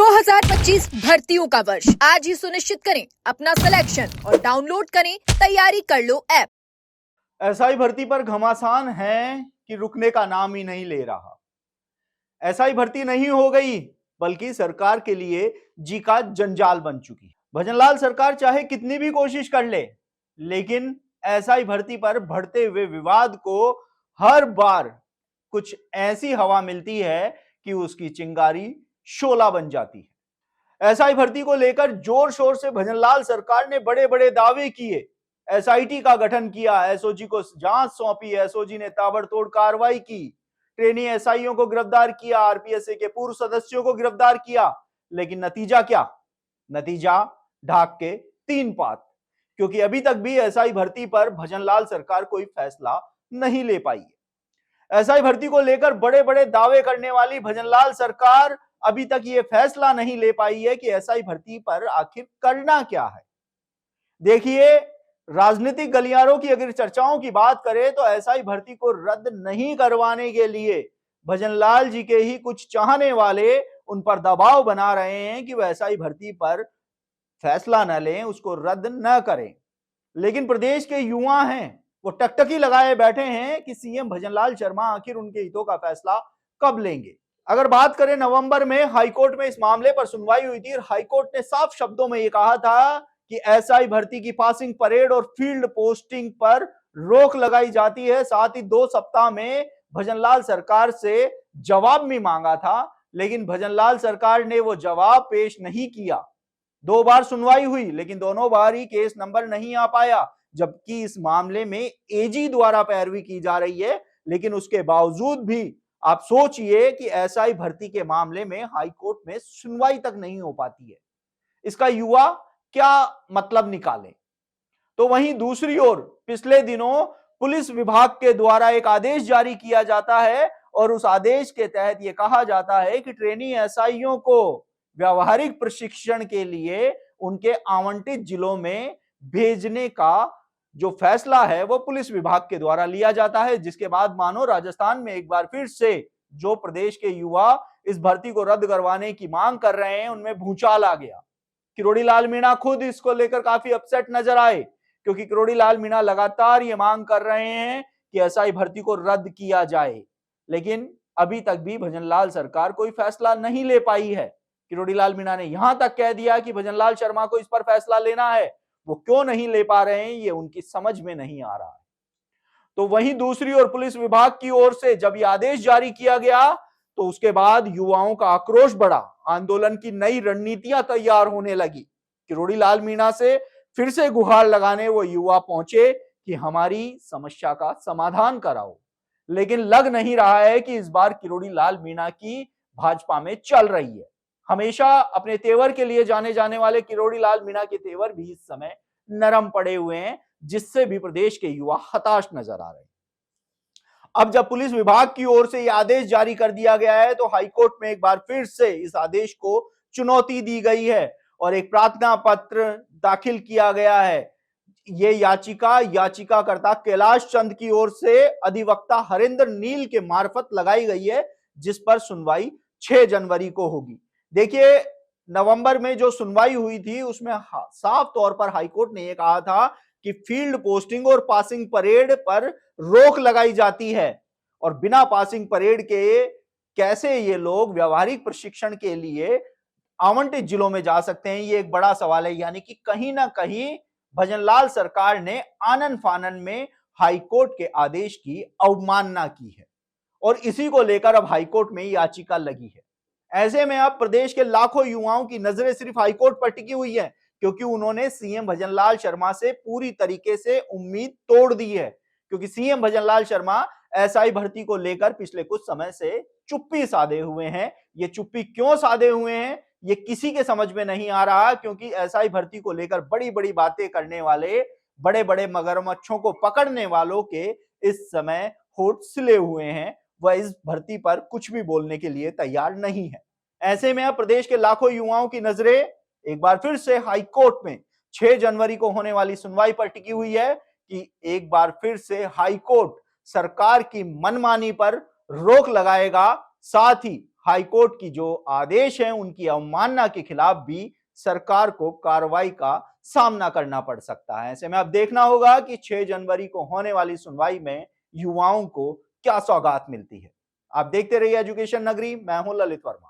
2025 भर्तियों का वर्ष आज ही सुनिश्चित करें अपना सिलेक्शन और डाउनलोड करें तैयारी कर लो ऐप। एसआई भर्ती पर घमासान है कि रुकने का नाम ही नहीं ले रहा। एसआई भर्ती नहीं हो गई बल्कि सरकार के लिए जी का जंजाल बन चुकी है। भजनलाल सरकार चाहे कितनी भी कोशिश कर ले, लेकिन एसआई भर्ती पर बढ़ते हुए विवाद को हर बार कुछ ऐसी हवा मिलती है कि उसकी चिंगारी शोला बन जाती है। एसआई भर्ती को लेकर जोर शोर से भजनलाल सरकार ने बड़े बड़े दावे किए। एसआईटी का गठन किया, एसओजी को जांच सौंपी, एसओजी ने ताबड़तोड़ कार्रवाई की, ट्रेनी एसआईओ को गिरफ्तार किया, आरपीएसए के पूर्व सदस्यों को गिरफ्तार किया, लेकिन नतीजा क्या? नतीजा ढाक के तीन पात, क्योंकि अभी तक भी एसआई भर्ती पर भजनलाल सरकार कोई फैसला नहीं ले पाई है। एसआई भर्ती को लेकर बड़े बड़े दावे करने वाली भजनलाल सरकार अभी तक ये फैसला नहीं ले पाई है कि एसआई भर्ती पर आखिर करना क्या है। देखिए, राजनीतिक गलियारों की अगर चर्चाओं की बात करें तो एसआई भर्ती को रद्द नहीं करवाने के लिए भजनलाल जी के ही कुछ चाहने वाले उन पर दबाव बना रहे हैं कि वह एसआई भर्ती पर फैसला न लें, उसको रद्द न करें। लेकिन प्रदेश के युवा हैं, वो टकटकी लगाए बैठे हैं कि सीएम भजनलाल शर्मा आखिर उनके हितों का फैसला कब लेंगे। अगर बात करें, नवंबर में हाईकोर्ट में इस मामले पर सुनवाई हुई थी और हाईकोर्ट ने साफ शब्दों में यह कहा था कि एसआई भर्ती की पासिंग परेड और फील्ड पोस्टिंग पर रोक लगाई जाती है। साथ ही 2 सप्ताह में भजनलाल सरकार से जवाब भी मांगा था, लेकिन भजनलाल सरकार ने वो जवाब पेश नहीं किया। 2 बार सुनवाई हुई, लेकिन दोनों बार ही केस नंबर नहीं आ पाया, जबकि इस मामले में एजी द्वारा पैरवी की जा रही है। लेकिन उसके बावजूद भी आप सोचिए कि एसआई भर्ती के मामले में हाईकोर्ट में सुनवाई तक नहीं हो पाती है। इसका युवा क्या मतलब निकाले? तो वहीं दूसरी ओर पिछले दिनों पुलिस विभाग के द्वारा एक आदेश जारी किया जाता है और उस आदेश के तहत यह कहा जाता है कि ट्रेनी एसआईओ को व्यावहारिक प्रशिक्षण के लिए उनके आवंटित जिलों में भेजने का जो फैसला है वो पुलिस विभाग के द्वारा लिया जाता है, जिसके बाद मानो राजस्थान में एक बार फिर से जो प्रदेश के युवा इस भर्ती को रद्द करवाने की मांग कर रहे हैं उनमें भूचाल आ गया। किरोड़ी लाल मीणा खुद इसको लेकर काफी अपसेट नजर आए, क्योंकि किरोड़ी लाल मीणा लगातार ये मांग कर रहे हैं कि एसआई भर्ती को रद्द किया जाए, लेकिन अभी तक भी भजनलाल सरकार कोई फैसला नहीं ले पाई है। किरोड़ी लाल मीणा ने यहां तक कह दिया कि भजनलाल शर्मा को इस पर फैसला लेना है, वो क्यों नहीं ले पा रहे हैं ये उनकी समझ में नहीं आ रहा है। तो वहीं दूसरी ओर पुलिस विभाग की ओर से जब यह आदेश जारी किया गया तो उसके बाद युवाओं का आक्रोश बढ़ा, आंदोलन की नई रणनीतियां तैयार होने लगी। किरोड़ी लाल मीणा से फिर से गुहार लगाने वो युवा पहुंचे कि हमारी समस्या का समाधान कराओ, लेकिन लग नहीं रहा है कि इस बार किरोड़ी लाल मीणा की भाजपा में चल रही है। हमेशा अपने तेवर के लिए जाने जाने वाले किरोड़ी लाल मीणा के तेवर भी इस समय नरम पड़े हुए हैं, जिससे भी प्रदेश के युवा हताश नजर आ रहे हैं। अब जब पुलिस विभाग की ओर से यह आदेश जारी कर दिया गया है तो हाईकोर्ट में एक बार फिर से इस आदेश को चुनौती दी गई है और एक प्रार्थना पत्र दाखिल किया गया है। ये याचिकाकर्ता कैलाश चंद की ओर से अधिवक्ता हरेंद्र नील के मार्फत लगाई गई है, जिस पर सुनवाई 6 जनवरी को होगी। देखिए, नवंबर में जो सुनवाई हुई थी उसमें साफ तौर पर हाईकोर्ट ने यह कहा था कि फील्ड पोस्टिंग और पासिंग परेड पर रोक लगाई जाती है और बिना पासिंग परेड के कैसे ये लोग व्यावहारिक प्रशिक्षण के लिए आवंटित जिलों में जा सकते हैं, ये एक बड़ा सवाल है। यानी कि कहीं ना कहीं भजनलाल सरकार ने आनन फानन में हाईकोर्ट के आदेश की अवमानना की है और इसी को लेकर अब हाईकोर्ट में याचिका लगी है। ऐसे में अब प्रदेश के लाखों युवाओं की नजरें सिर्फ हाईकोर्ट पर टिकी हुई है, क्योंकि उन्होंने सीएम भजनलाल शर्मा से पूरी तरीके से उम्मीद तोड़ दी है। क्योंकि सीएम भजनलाल शर्मा एसआई भर्ती को लेकर पिछले कुछ समय से चुप्पी साधे हुए हैं। ये चुप्पी क्यों साधे हुए हैं ये किसी के समझ में नहीं आ रहा, क्योंकि एसआई भर्ती को लेकर बड़ी बड़ी बातें करने वाले, बड़े बड़े मगरमच्छों को पकड़ने वालों के इस समय होठ सिले हुए हैं। वह इस भर्ती पर कुछ भी बोलने के लिए तैयार नहीं है। ऐसे में अब प्रदेश के लाखों युवाओं की नजरें एक बार फिर से हाईकोर्ट में 6 जनवरी को होने वाली सुनवाई पर टिकी हुई है कि एक बार फिर से हाईकोर्ट सरकार की मनमानी पर रोक लगाएगा, साथ ही हाईकोर्ट की जो आदेश है उनकी अवमानना के खिलाफ भी सरकार को कार्रवाई का सामना करना पड़ सकता है। ऐसे में अब देखना होगा कि 6 जनवरी को होने वाली सुनवाई में युवाओं को क्या सौगात मिलती है। आप देखते रहिए एजुकेशन नगरी, मैं हूं ललित वर्मा।